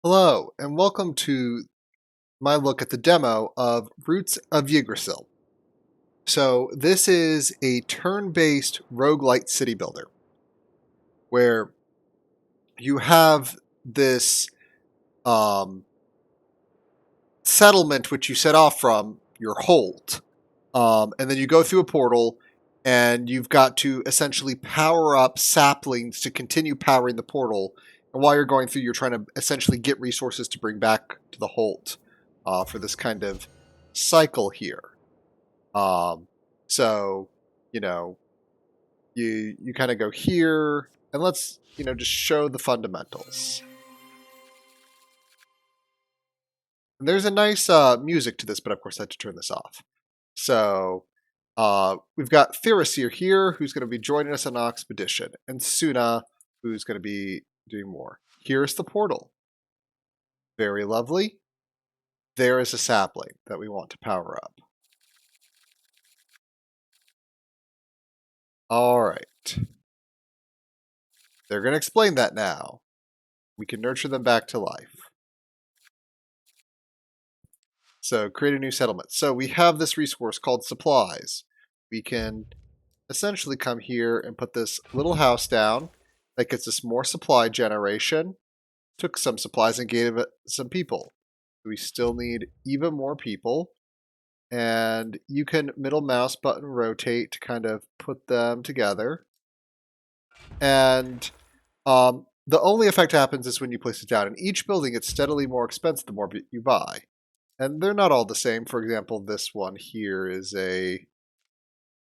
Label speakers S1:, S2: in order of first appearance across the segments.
S1: Hello, and welcome to my look at the demo of Roots of Yggdrasil. So, this is a turn-based roguelite city builder where you have this um, settlement which you set off from your hold, and then you go through a portal and you've got to essentially power up saplings to continue powering the portal. And while you're going through, you're trying to essentially get resources to bring back to the hold for this kind of cycle here. Um, so, you know, you kind of go here, and let's just show the fundamentals. And there's a nice music to this, but of course I had to turn this off. So we've got Thirasir here, who's going to be joining us on an expedition, and Suna, who's going to be doing more. Here's the portal. Very lovely. There is a sapling that we want to power up. All right. They're going to explain that now. We can nurture them back to life. So create a new settlement. So we have this resource called supplies. We can essentially come here and put this little house down. That gets us more supply generation. Took some supplies and gave it some people. We still need even more people. And you can middle mouse button rotate to kind of put them together. And the only effect happens is when you place it down. And each building gets steadily more expensive the more you buy. And they're not all the same. For example, this one here is a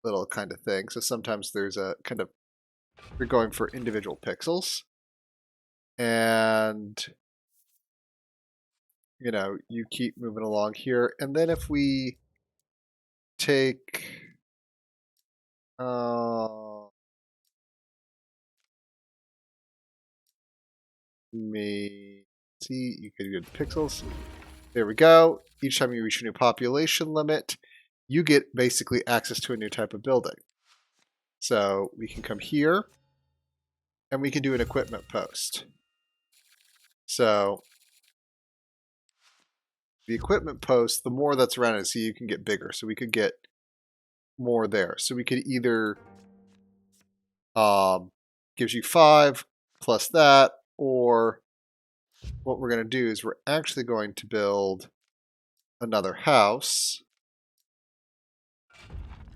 S1: little kind of thing. So sometimes there's a kind of, you're going for individual pixels. And, you keep moving along here. And then if we take, see, you could get pixels. There we go. Each time you reach a new population limit, you get basically access to a new type of building. So we can come here and we can do an equipment post. So the equipment post, the more that's around it, so you can get bigger. So we could get more there. So we could either gives you 5 plus that, or what we're going to do is we're actually going to build another house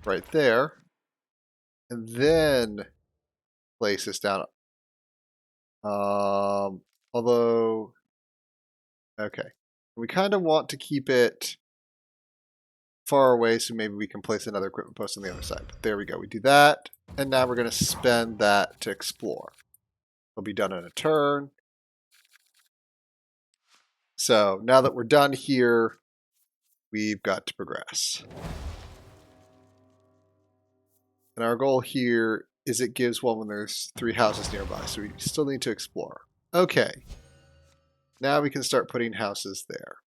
S1: right there, and then place this down. Although, okay, we kind of want to keep it far away, so maybe we can place another equipment post on the other side. But there we go. We do that, and now we're going to spend that to explore. It'll be done in a turn. So now that we're done here, we've got to progress. And our goal here is it gives one when there's 3 houses nearby, so we still need to explore. Okay. Now we can start putting houses there.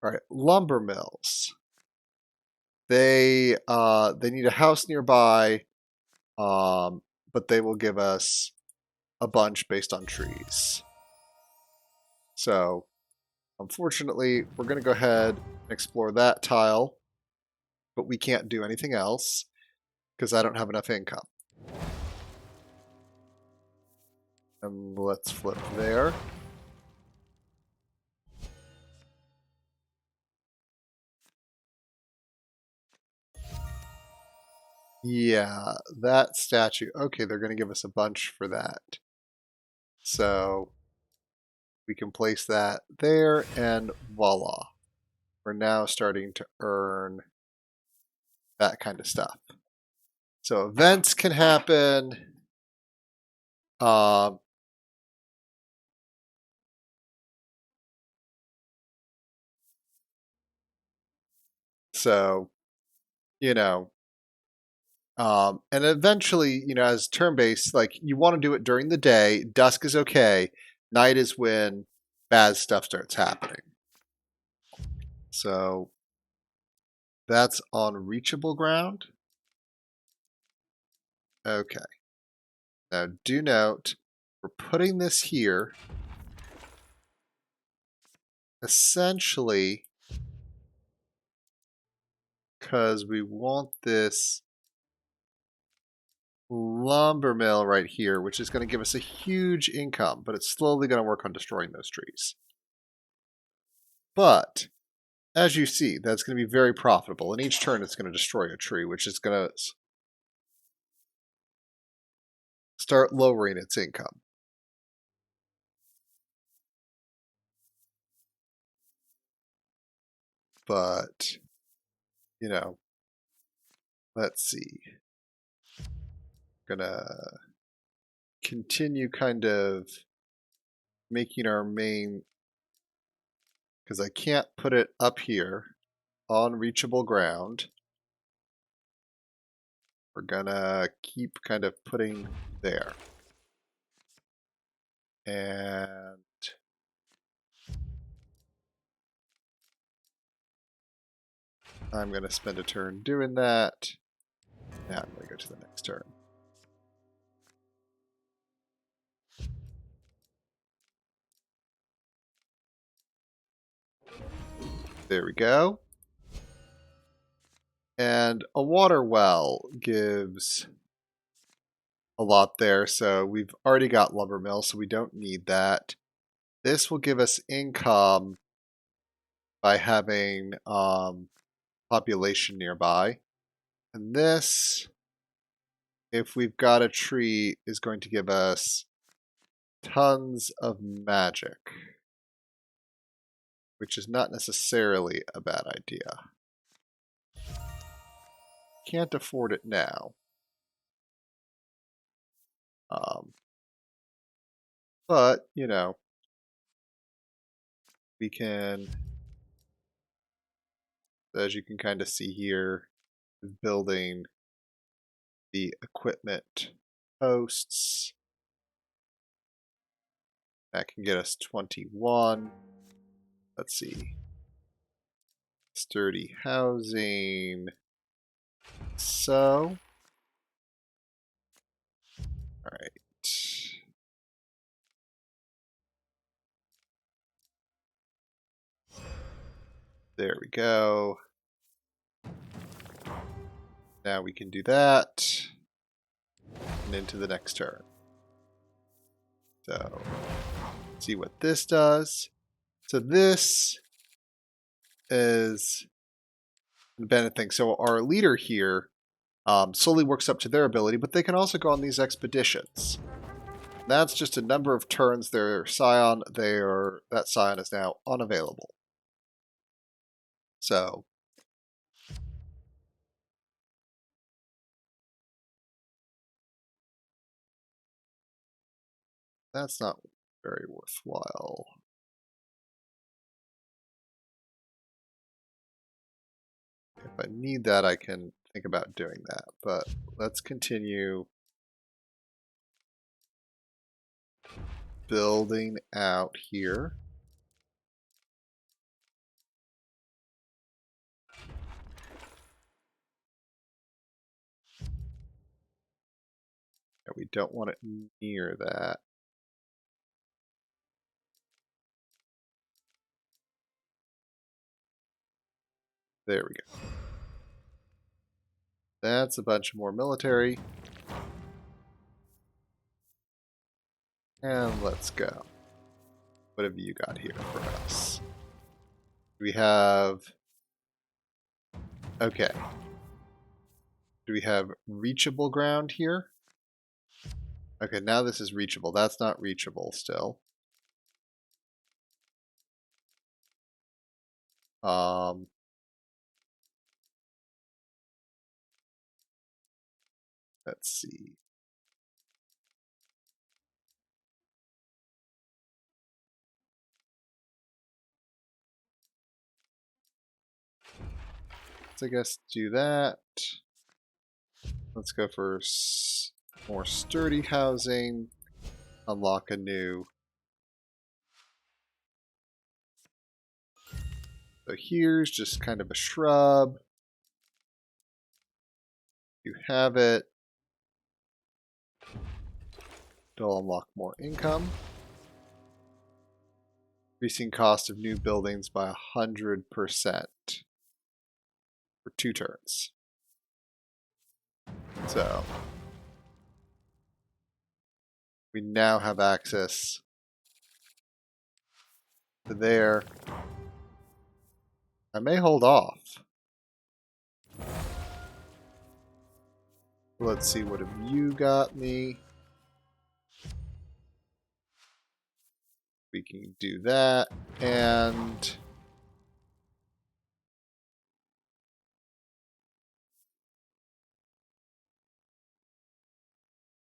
S1: All right, lumber mills. They need a house nearby, but they will give us a bunch based on trees. So, unfortunately, we're going to go ahead and explore that tile, but we can't do anything else because I don't have enough income. And let's flip there. Yeah, that statue. Okay, they're going to give us a bunch for that. So we can place that there, and voila. We're now starting to earn that kind of stuff. So events can happen. So, and eventually, as turn-based, like you want to do it during the day. Dusk is okay. Night is when bad stuff starts happening. So that's on reachable ground. Okay. Now do note, we're putting this here essentially, because we want this lumber mill right here, which is going to give us a huge income, but it's slowly going to work on destroying those trees. But as you see, that's going to be very profitable, and each turn it's going to destroy a tree, which is going to start lowering its income. But, you know, let's see. Gonna continue kind of making our main, because I can't put it up here on reachable ground. We're gonna keep kind of putting there. And I'm gonna spend a turn doing that. Now I'm gonna go to the next turn. There we go. And a water well gives a lot there, so we've already got lumber mill, so we don't need that. This will give us income by having population nearby. And this, if we've got a tree, is going to give us tons of magic, which is not necessarily a bad idea. Can't afford it now. But, you know, we can, as you can kind of see here, building the equipment posts. That can get us 21. Let's see. Sturdy housing. So. Alright. There we go. Now we can do that. And into the next turn. So, see what this does. So this is the benefit thing. So our leader here slowly works up to their ability, but they can also go on these expeditions. And that's just a number of turns. Their scion, that scion is now unavailable. So that's not very worthwhile. If I need that, I can think about doing that. But let's continue building out here. And we don't want it near that. There we go. That's a bunch more military. And let's go. What have you got here for us? We have... Okay. Do we have reachable ground here? Okay, now this is reachable. That's not reachable still. Let's see. Let's, I guess, do that. Let's go for more sturdy housing. Unlock a new. So here's just kind of a shrub. You have it. It'll unlock more income. Increasing cost of new buildings by 100% for 2 turns. So we now have access to there. I may hold off. Let's see, what have you got me? We can do that, and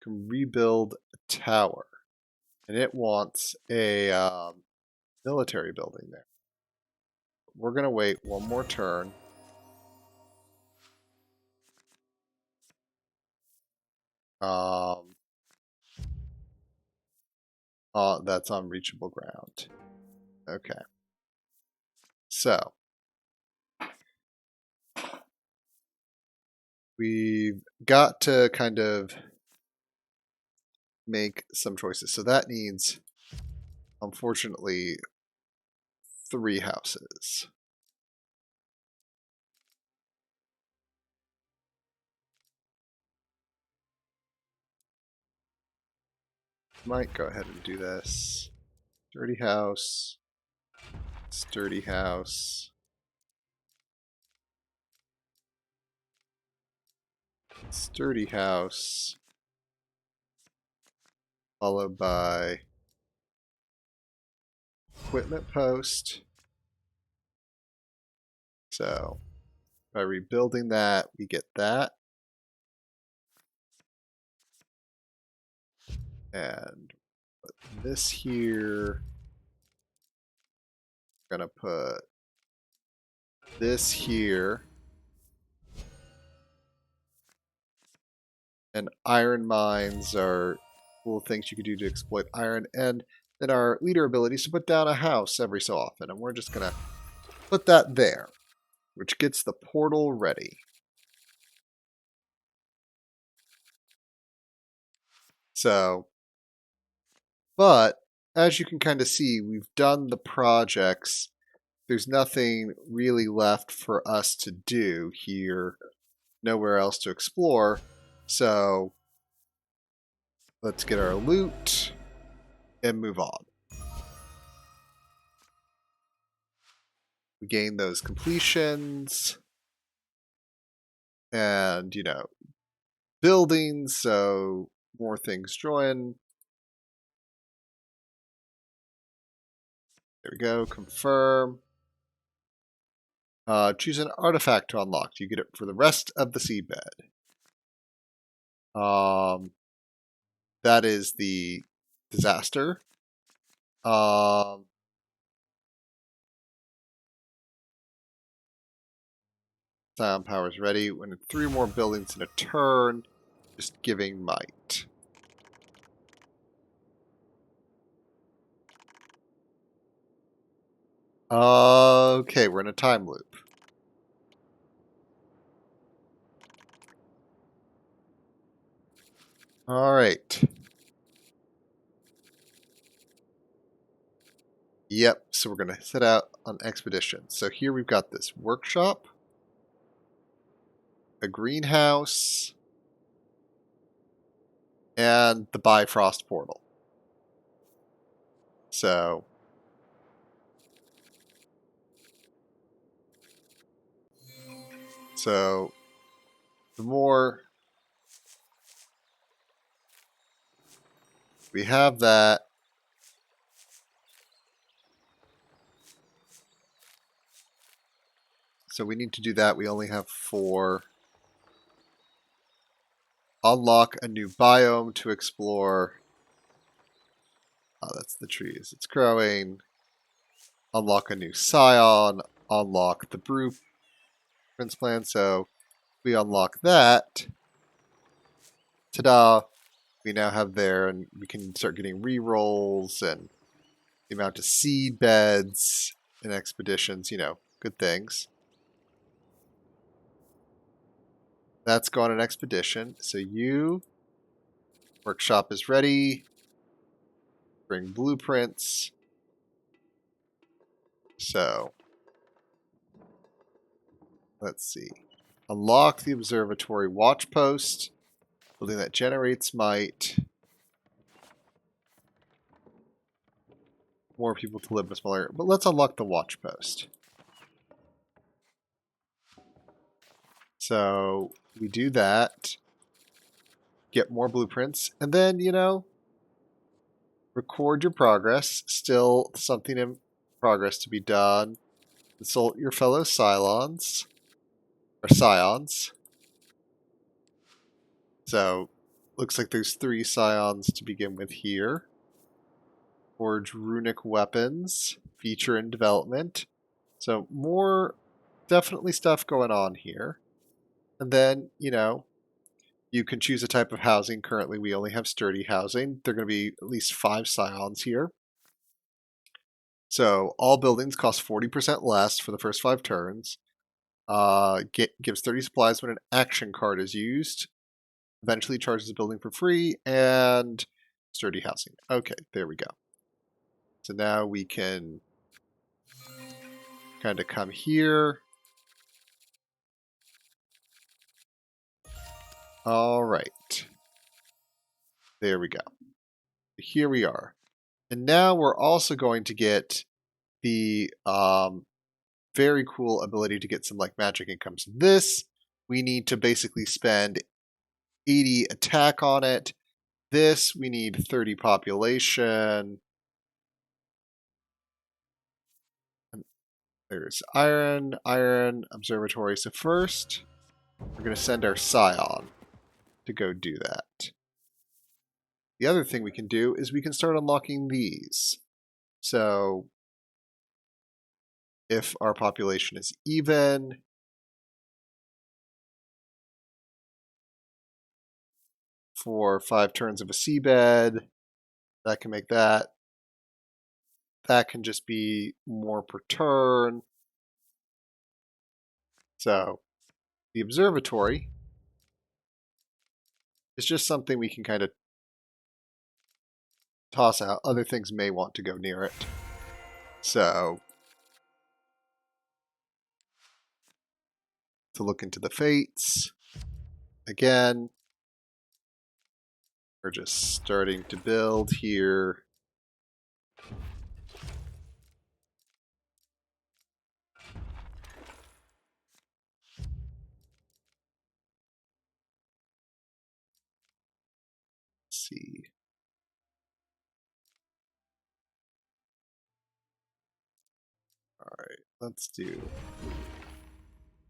S1: can rebuild a tower. And it wants a military building there. We're going to wait one more turn. That's on reachable ground. Okay. So we've got to kind of make some choices. So that needs, unfortunately, 3 houses. Might go ahead and do this. Sturdy house. Sturdy house. Sturdy house. Followed by equipment post. So by rebuilding that, we get that. And put this here. Gonna put this here. And iron mines are cool things you can do to exploit iron. And then our leader abilities to put down a house every so often. And we're just gonna put that there, which gets the portal ready. So, but as you can kind of see, we've done the projects. There's nothing really left for us to do here. Nowhere else to explore. So let's get our loot and move on. We gain those completions and, you know, buildings, so more things join. There we go, confirm. Choose an artifact to unlock. You get it for the rest of the seedbed. That is the disaster. Sound power is ready. When 3 more buildings in a turn, just giving might. Okay, we're in a time loop. Alright. Yep, so we're going to set out on expedition. So here we've got this workshop, a greenhouse, and the Bifrost portal. So the more we have that, so we need to do that. We only have 4. Unlock a new biome to explore. Oh, that's the trees. It's growing. Unlock a new scion. Unlock the blueprints plan. So we unlock that. Ta-da! We now have there, and we can start getting rerolls and the amount of seed beds and expeditions. You know, good things. That's gone an expedition. So you, workshop is ready. Bring blueprints. So, let's see. Unlock the observatory watch post. Building that generates might. More people to live in a smaller area. But let's unlock the watch post. So we do that. Get more blueprints. And then, record your progress. Still something in progress to be done. Consult your fellow Cylons. Or Scions. So, looks like there's 3 Scions to begin with here. Forge runic weapons. Feature in development. So, more definitely stuff going on here. And then, you can choose a type of housing. Currently, we only have sturdy housing. There are going to be at least 5 Scions here. So, all buildings cost 40% less for the first 5 turns. Gives 30 supplies when an action card is used. Eventually charges the building for free, and sturdy housing. Okay, there we go. So now we can kind of come here. All right. There we go. Here we are. And now we're also going to get the very cool ability to get some like magic income. So this, we need to basically spend 80 attack on it. This, we need 30 population. And there's iron, observatory. So first, we're going to send our Scion to go do that. The other thing we can do is we can start unlocking these. So if our population is even, for 5 turns of a seabed, that can make that. That can just be more per turn. So the observatory is just something we can kind of toss out. Other things may want to go near it. So to look into the fates, again, we're just starting to build here. Let's see. Alright, let's do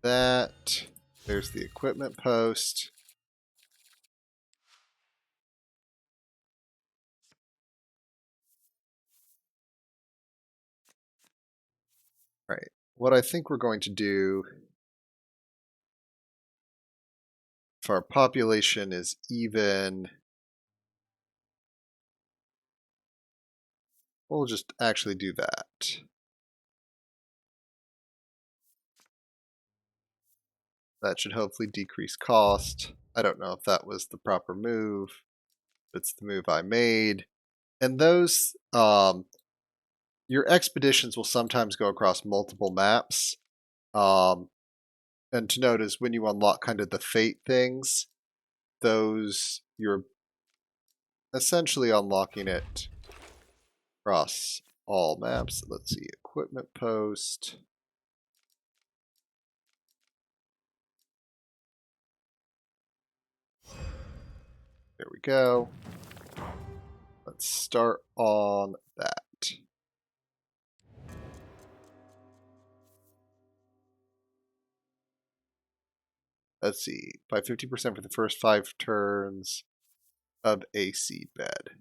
S1: that. There's the equipment post. Right. What I think we're going to do, if our population is even, we'll just actually do that. That should hopefully decrease cost. I don't know if that was the proper move. It's the move I made. And those, your expeditions will sometimes go across multiple maps. And to note is when you unlock kind of the fate things, those, you're essentially unlocking it across all maps. Let's see, equipment post. There we go. Let's start on that. Let's see, by 50% for the first 5 turns of a seedbed.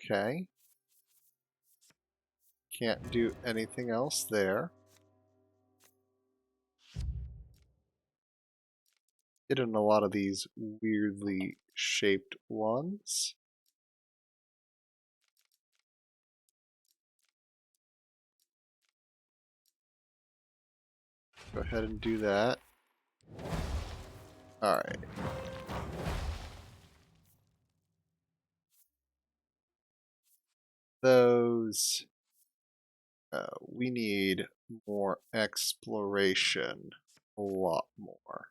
S1: Okay. Can't do anything else there. Get in a lot of these weirdly shaped ones. Go ahead and do that. Alright. Those. We need more exploration. A lot more.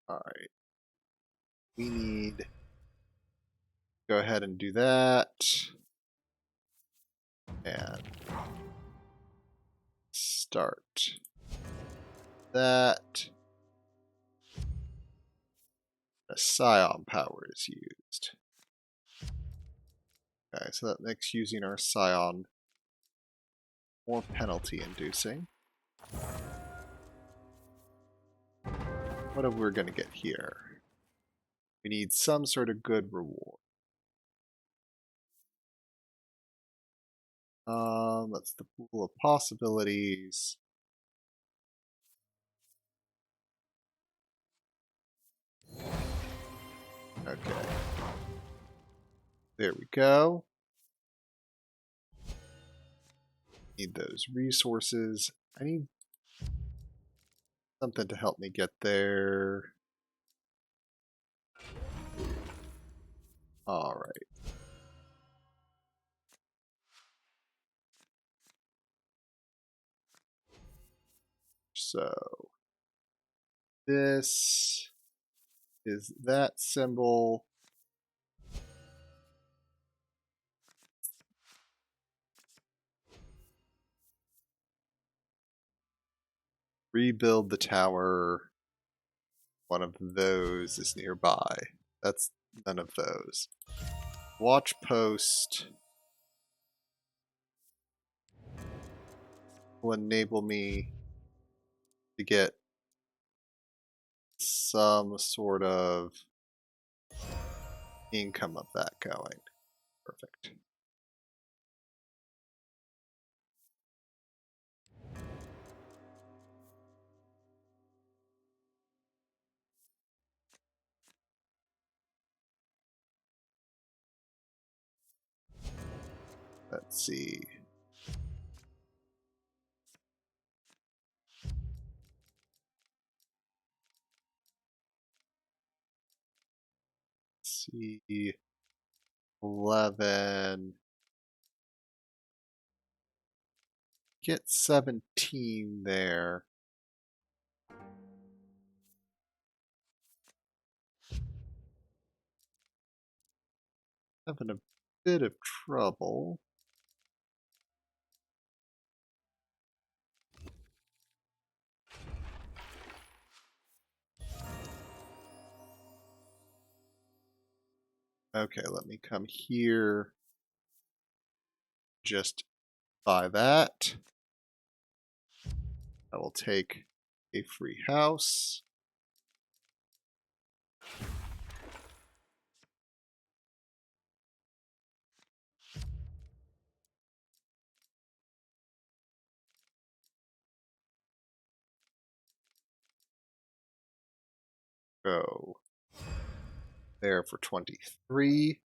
S1: Alright. We need to go ahead and do that. And start that. A scion power is used. Okay, so that makes using our scion more penalty inducing. What are we going to get here? We need some sort of good reward. That's the pool of possibilities. Okay. There we go. Need those resources. I need something to help me get there. Alright. So this is that symbol. Rebuild the tower. One of those is nearby. That's none of those. Watch post will enable me to get some sort of income of that going. Perfect. Let's see. Let's see. 11. Get 17 there. Having a bit of trouble. Okay, let me come here. Just buy that. I will take a free house. Go there for 23.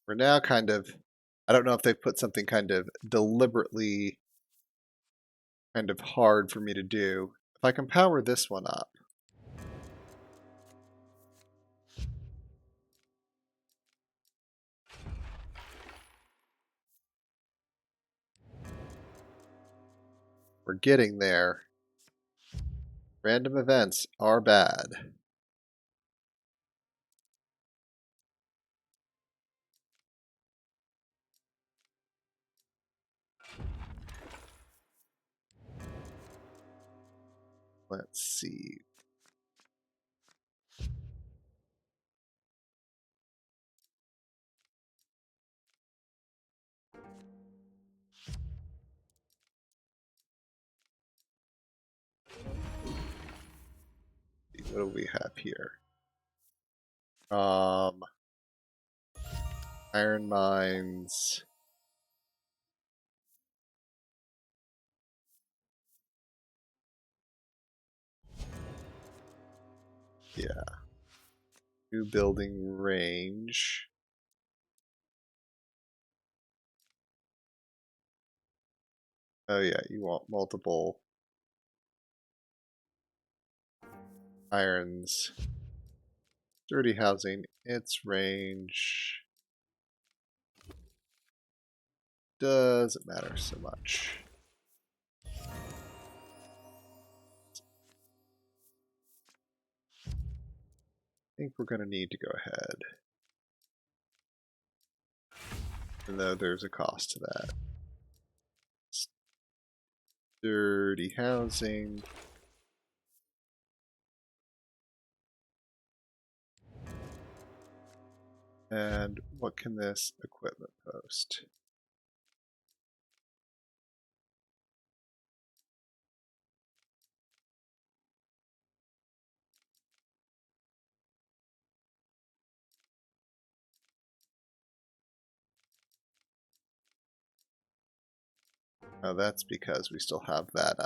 S1: We're now kind of, I don't know if they've put something kind of deliberately kind of hard for me to do. If I can power this one up. We're getting there. Random events are bad. Let's see. What do we have here? Iron mines. Yeah. New building range. Oh yeah, you want multiple irons. Sturdy housing, its range doesn't matter so much. I think we're going to need to go ahead. Even though there's a cost to that. Sturdy housing. And what can this equipment post? Oh, that's because we still have that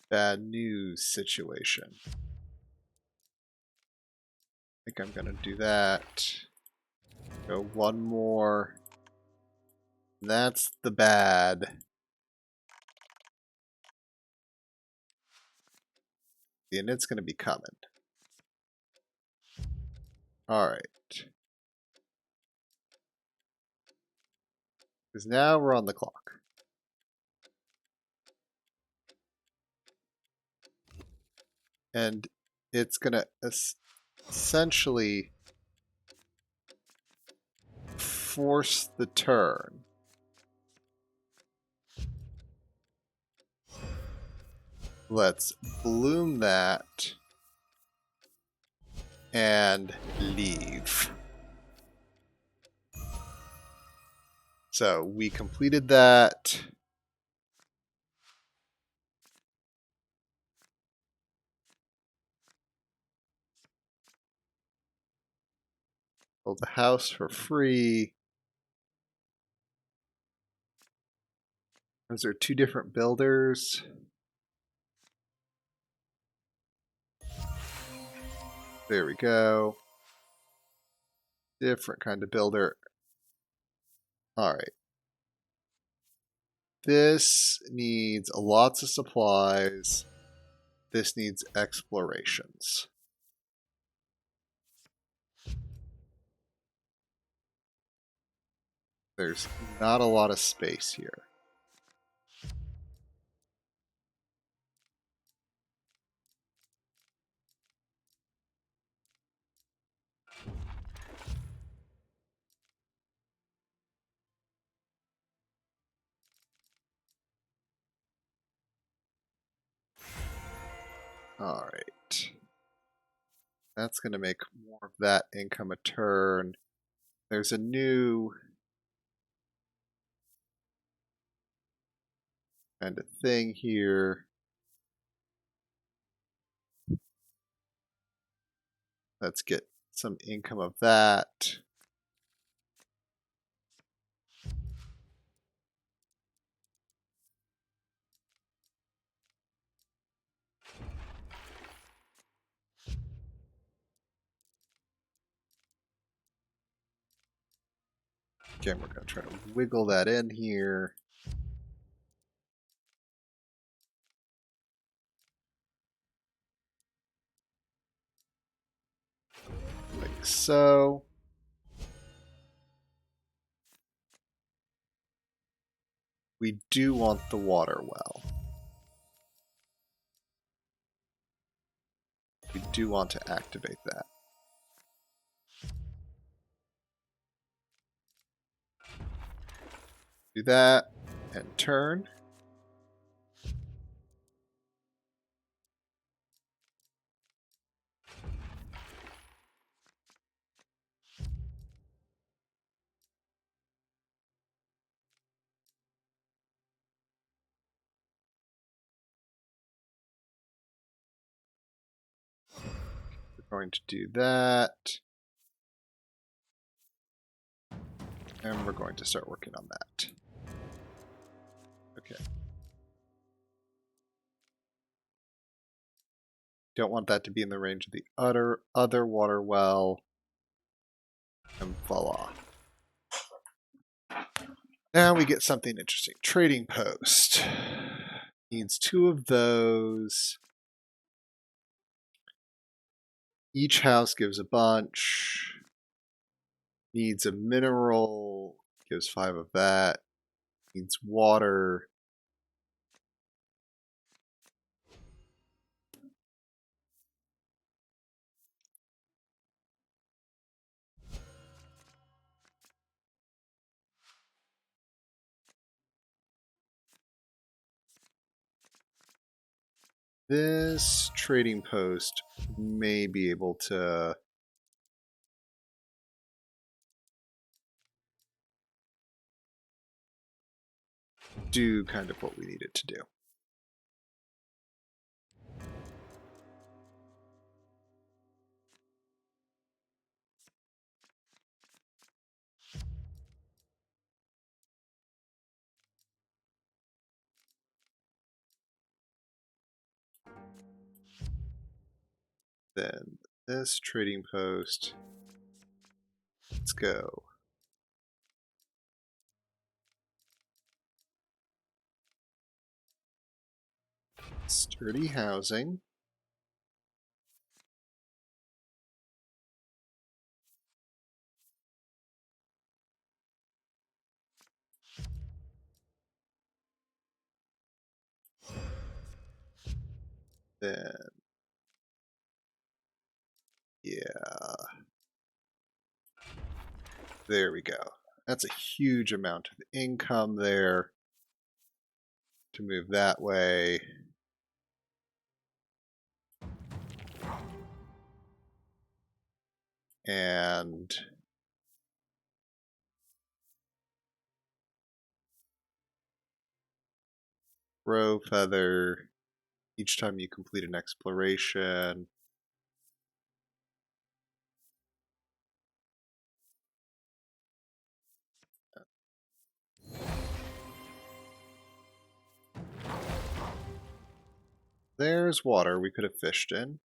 S1: bad news situation. I think I'm gonna do that. Go one more. That's the bad. And it's gonna be coming. Alright. Because now we're on the clock. And it's gonna essentially force the turn. Let's bloom that and leave. So we completed that. Build a house for free. Those are two different builders. There we go. Different kind of builder. Alright. This needs lots of supplies. This needs explorations. There's not a lot of space here. Alright. That's going to make more of that income a turn. There's a new kind of thing here. Let's get some income of that. Again, we're going to try to wiggle that in here. Like so. We do want the water well. We do want to activate that. Do that and turn. We're going to do that. And we're going to start working on that. Okay. Don't want that to be in the range of the other water well. And voila. Now we get something interesting. Trading post. Needs 2 of those. Each house gives a bunch. Needs a mineral. Gives 5 of that. Needs water. This trading post may be able to do kind of what we need it to do. Then this trading post, let's go. Sturdy housing. Then, yeah. There we go. That's a huge amount of income there to move that way. And row feather each time you complete an exploration. There's water we could have fished in.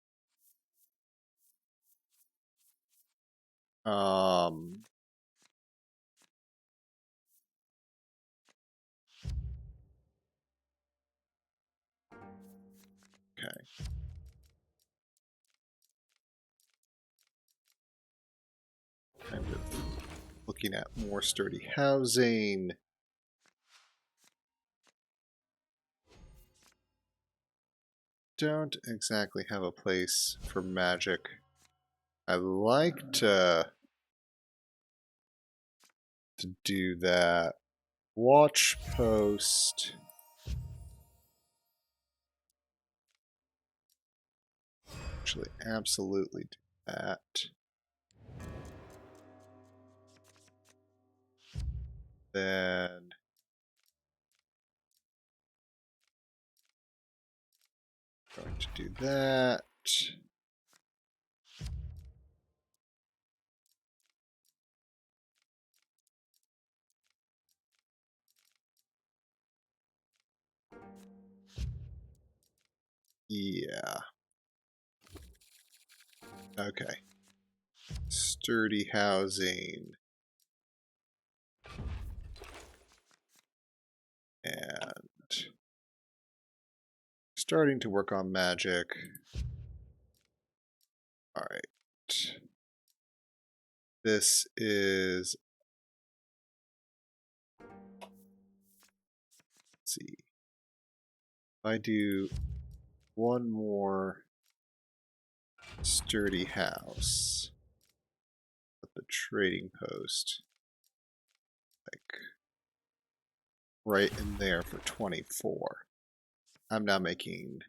S1: Okay. Kind of looking at more sturdy housing. Don't exactly have a place for magic. I like to do that. Watch post. Actually, absolutely do that. Then going to do that. Yeah. Okay. Sturdy housing. And starting to work on magic. Alright. This is, let's see. If I do one more sturdy house with the trading post, like right in there for 24. I'm now making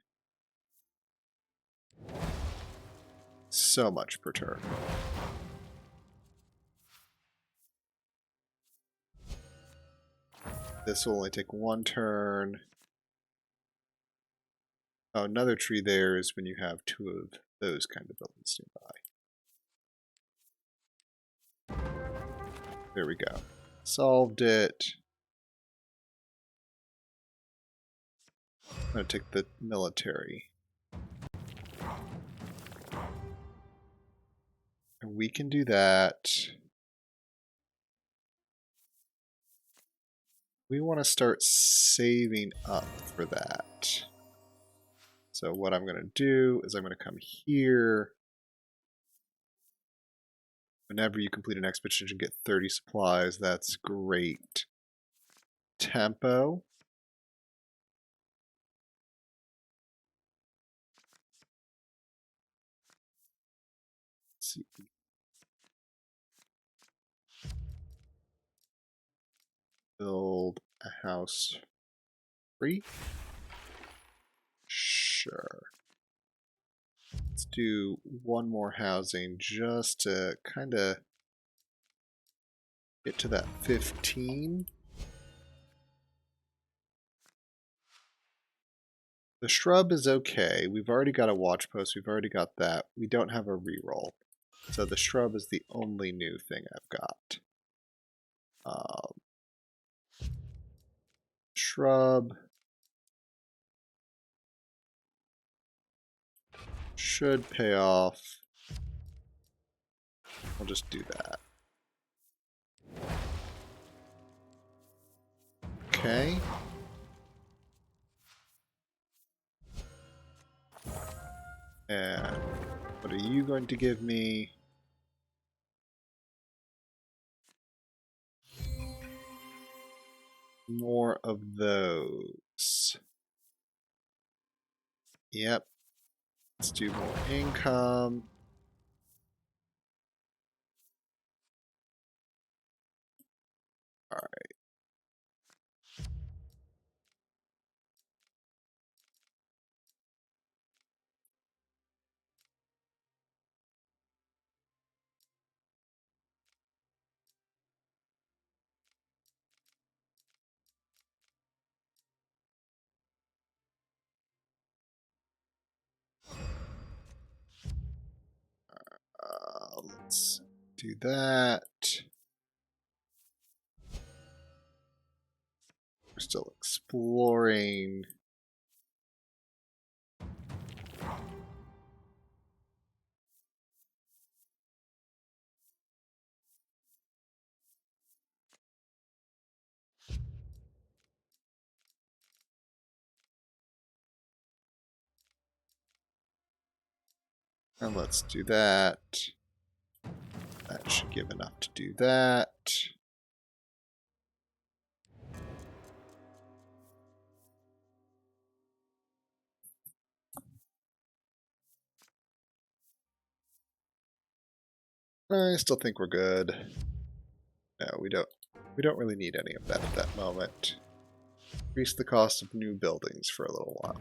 S1: so much per turn. This will only take 1 turn. Oh, another tree there is when you have 2 of those kind of buildings nearby. There we go. Solved it. I'm going to take the military. We can do that. We want to start saving up for that. So what I'm going to do is I'm going to come here. Whenever you complete an expedition, you get 30 supplies. That's great. Tempo. Let's see. Build a house free. Sure. Let's do one more housing just to kind of get to that 15. The shrub is okay. We've already got a watch post. We've already got that. We don't have a reroll. So the shrub is the only new thing I've got. Shrub should pay off. I'll just do that. Okay. And what are you going to give me? More of those. Yep. Let's do more income. Alright. Let's do that. We're still exploring. And let's do that. That should give enough to do that. I still think we're good. No, we don't. We don't really need any of that at that moment. Increase the cost of new buildings for a little while.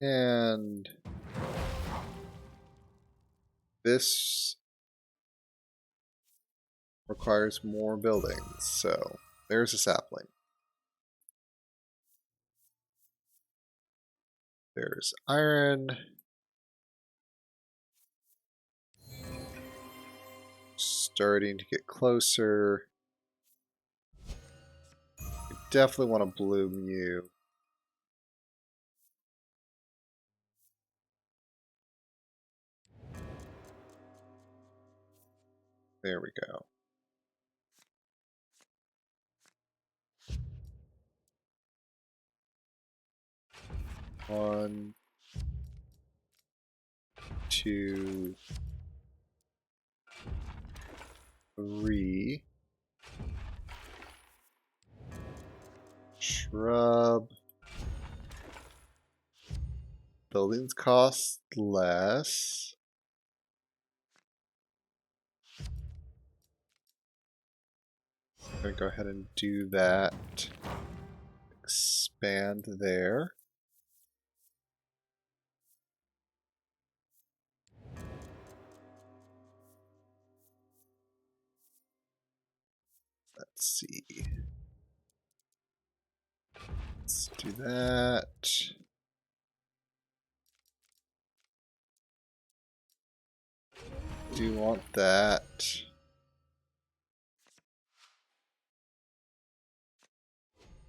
S1: And this requires more buildings, so there's a sapling. There's iron. Starting to get closer. We definitely want to bloom you. There we go. One, two, three. Shrub. Buildings cost less. I'm going to go ahead and do that. Expand there. Let's see. Let's do that. Do want that.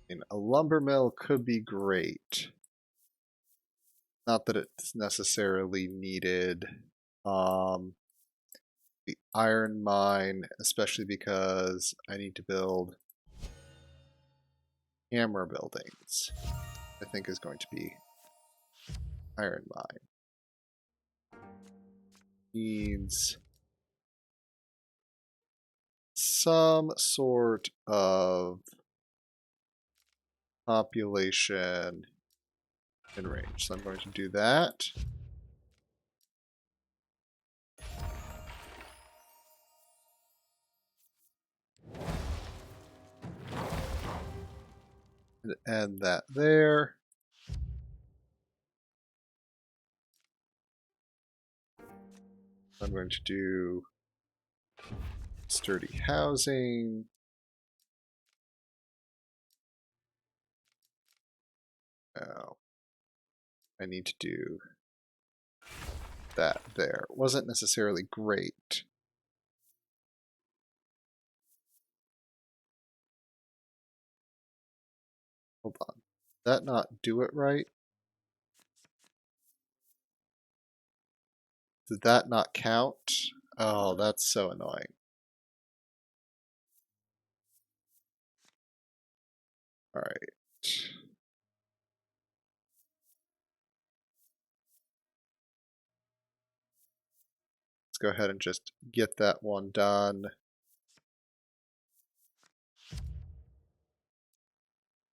S1: And a lumber mill could be great. Not that it's necessarily needed. The iron mine, especially because I need to build hammer buildings, I think is going to be iron mine. Needs some sort of population in range. So I'm going to do that. And add that there. I'm going to do sturdy housing. Oh, I need to do that there. Wasn't necessarily great. Hold on. Did that not do it right? Did that not count? Oh, that's so annoying. All right. Let's go ahead and just get that one done.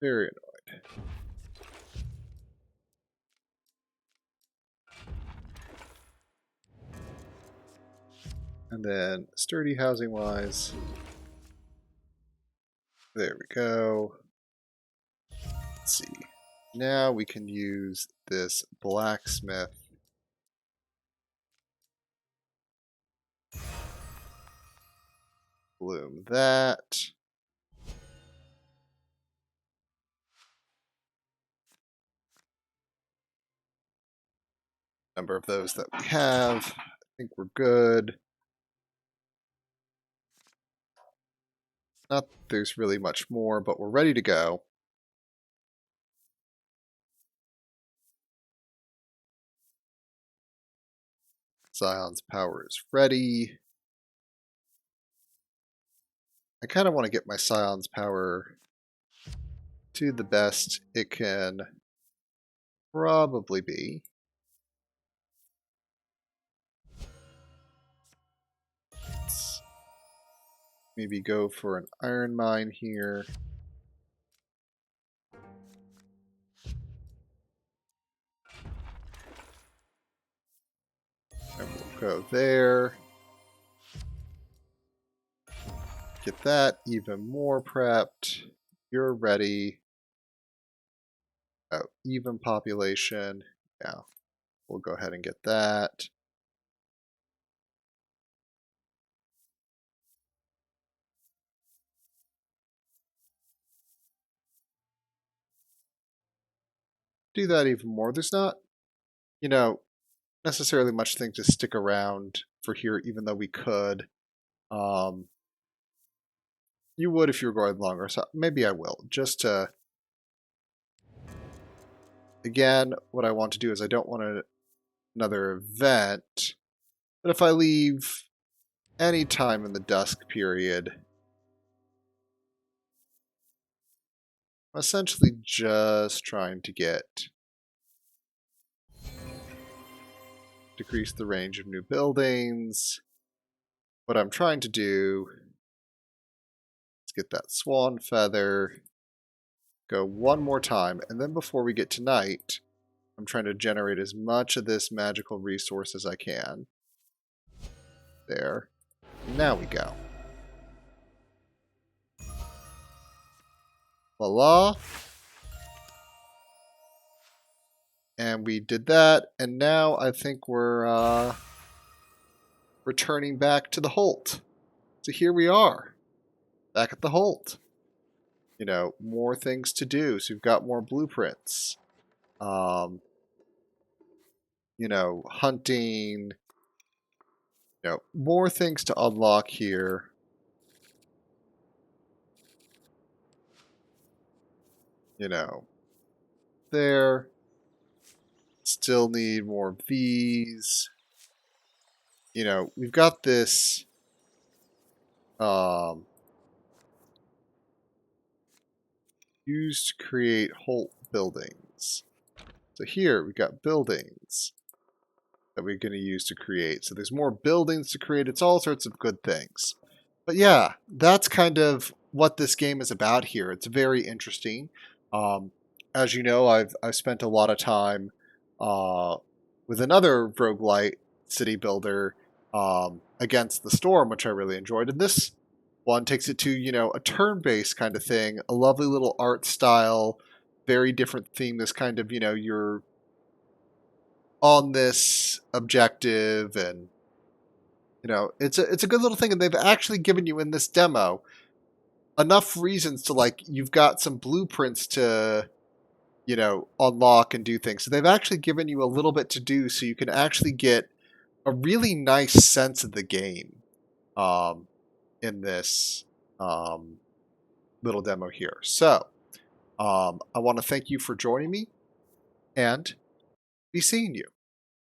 S1: Very annoyed. And then sturdy housing wise, there we go. Let's see. Now we can use this blacksmith. Bloom that. Number of those that we have. I think we're good. Not that there's really much more, but we're ready to go. Zion's power is ready. I kind of want to get my Scion's power to the best it can probably be. Let's maybe go for an iron mine here. And we'll go there. Get that even more prepped. You're ready. Oh, even population. Yeah, we'll go ahead and get that. Do that even more. There's not, necessarily much thing to stick around for here, even though we could. You would if you were going longer, so maybe I will. Just to, again, what I want to do is I don't want another event, but if I leave any time in the dusk period, I'm essentially just trying to decrease the range of new buildings. What I'm trying to do is get that swan feather, go one more time, and then before we get to night, I'm trying to generate as much of this magical resource as I can. There. Now we go. Voila. And we did that, and now I think we're returning back to the Holt. So here we are, back at the Holt. More things to do, so we've got more blueprints. Hunting, More things to unlock here. There. Still need more of these. We've got this used to create whole buildings. So here we got buildings that we're going to use to create. So there's more buildings to create. It's all sorts of good things. But yeah, that's kind of what this game is about here. It's very interesting. As you know, I've spent a lot of time with another roguelite city builder against the Storm, which I really enjoyed. And this one takes it to, a turn-based kind of thing, a lovely little art style, very different theme. This kind of, you're on this objective, and it's a good little thing. And they've actually given you in this demo enough reasons to, like, you've got some blueprints to unlock and do things. So they've actually given you a little bit to do, so you can actually get a really nice sense of the game in this little demo here. So I want to thank you for joining me, and be seeing you.